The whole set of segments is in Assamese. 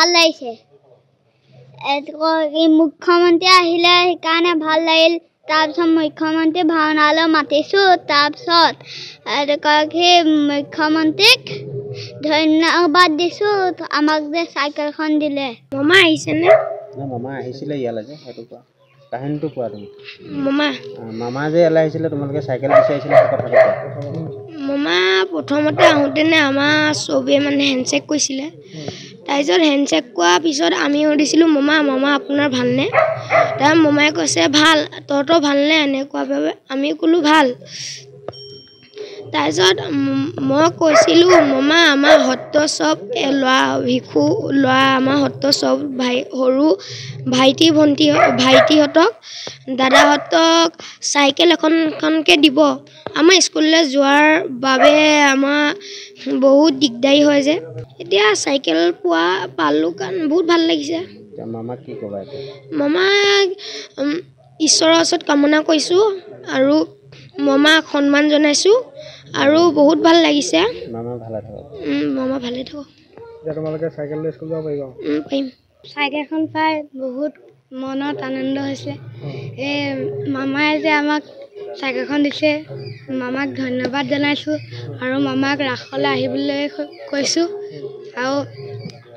ভাল লাগিছে মুখ্যমন্ত্ৰী আহিলে সেইকাৰণে ভাল লাগিল তাৰপিছত মুখ্যমন্ত্ৰী ভাওনালৈ মাতিছোঁ তাৰপিছত সেই মুখ্যমন্ত্ৰীক ধন্যবাদ দিছোঁ আমাক যে চাইকেলখন দিলে মামা আহিছেনে মামা আহিছিলে ইয়ালৈকে সেইটো কোৱা কাহিনীটো কোৱা তুমি মামা যে ইয়ালৈ আহিছিলে তোমালোকে চাইকেল বিচাৰিছিলে সেই কথাটো কোৱা মামা প্ৰথমতে আহোঁতেনে আমাৰ চবেই মানে হেণ্ডশ্বেক কৰিছিলে তাৰপিছত হেণ্ডশ্বেক কৰাৰ পিছত আমি সুধিছিলোঁ মামা আপোনাৰ ভালনে তাৰ মামাই কৈছে ভাল তহঁতৰ ভালনে এনেকুৱা বাবে আমি ক'লোঁ ভাল তাৰপিছত মই কৈছিলোঁ মামা আমাৰ সত্ৰ চব ল'ৰা আমাৰ সত্ৰ চব সৰু ভাইটিহঁতক দাদাহঁতক চাইকেল এখনকৈ দিব আমাৰ স্কুললৈ যোৱাৰ বাবে আমাৰ বহুত দিগদাৰী হয় যে এতিয়া চাইকেল পালোঁ কাৰণ বহুত ভাল লাগিছে মামাক কি ক'বা মামাক ঈশ্বৰৰ ওচৰত কামনা কৰিছোঁ আৰু মামাক সন্মান জনাইছোঁ আৰু বহুত ভাল লাগিছে মামা ভালে থাকক মামা ভালে থাকক এতিয়া তোমালোকে চাইকেল লৈ স্কুল যাব পাৰিম চাইকেলখন পাই বহুত মনত আনন্দ হৈছে এই মামাই যে আমাক চাইকেলখন দিছে মামাক ধন্যবাদ জনাইছোঁ আৰু মামাক ৰাসলৈ আহিবলৈ কৈছোঁ আৰু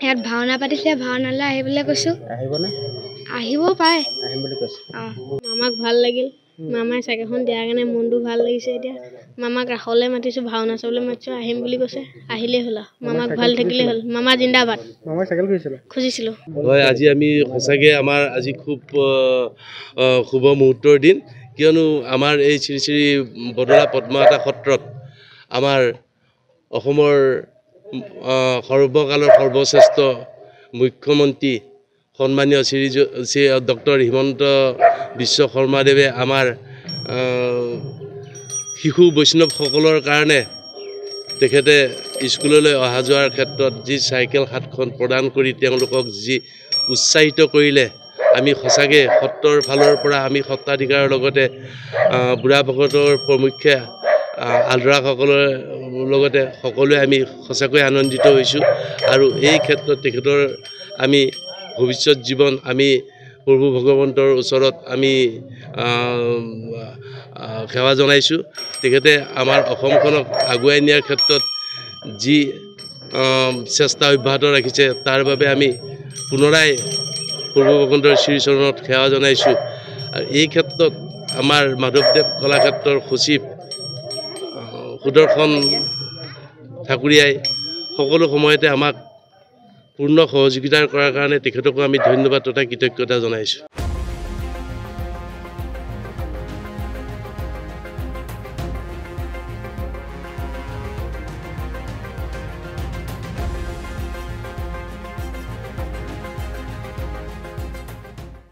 ইয়াত ভাওনা পাতিছে ভাওনালৈ আহিবলৈ কৈছোঁ আহিব পাৰে আহিম বুলি কৈছে মামাক ভাল লাগিল মামাই চাইকেলখন দিয়াৰ কাৰণে মনটো ভাল লাগিছে এতিয়া মামাক ৰাসলৈ মাতিছোঁ ভাওনা চাবলৈ মাতিছোঁ আহিম বুলি কৈছে আহিলেই হ'ল মামাক ভাল থাকিলেই হ'ল মামা জিন্দাবাদ মামাই চাইকেল খুজিছিলোঁ হয় আজি আমি সঁচাকৈ আমাৰ আজি খুব শুভ মুহূৰ্তৰ দিন কিয়নো আমাৰ এই শ্ৰী শ্ৰী বদলা পদ্মাৱতী সত্ৰত আমাৰ অসমৰ সৰ্বকালৰ সৰ্বশ্ৰেষ্ঠ মুখ্যমন্ত্ৰী সন্মানীয় শ্ৰী ডক্টৰ হিমন্ত বিশ্ব শৰ্মাদেৱে আমাৰ শিশু বৈষ্ণৱসকলৰ কাৰণে তেখেতে স্কুললৈ অহা যোৱাৰ ক্ষেত্ৰত যি চাইকেল 7খন প্ৰদান কৰি তেওঁলোকক যি উৎসাহিত কৰিলে আমি সঁচাকৈ সত্ৰৰ ফালৰ পৰা আমি সত্ৰাধিকাৰৰ লগতে বুঢ়া ভকতৰ প্ৰমুখ্যে আলৰাসকলৰ লগতে সকলোৱে আমি সঁচাকৈ আনন্দিত হৈছোঁ আৰু এই ক্ষেত্ৰত তেখেতৰ আমি ভৱিষ্যত জীৱন আমি প্ৰভু ভগৱন্তৰ ওচৰত আমি সেৱা জনাইছোঁ তেখেতে আমাৰ অসমখনক আগুৱাই নিয়াৰ ক্ষেত্ৰত যি চেষ্টা অব্যাহত ৰাখিছে তাৰ বাবে আমি পুনৰাই প্ৰভু ভগৱন্তৰ শ্ৰীচৰণত সেৱা জনাইছোঁ আৰু এই ক্ষেত্ৰত আমাৰ মাধৱদেৱ কলাক্ষেত্ৰৰ সচিব সুদৰ্শন ঠাকুৰীয়াই সকলো সময়তে আমাক পূৰ্ণ সহযোগিতা কৰাৰ কাৰণে তেখেতকো আমি ধন্যবাদ তথা কৃতজ্ঞতা জনাইছোঁ।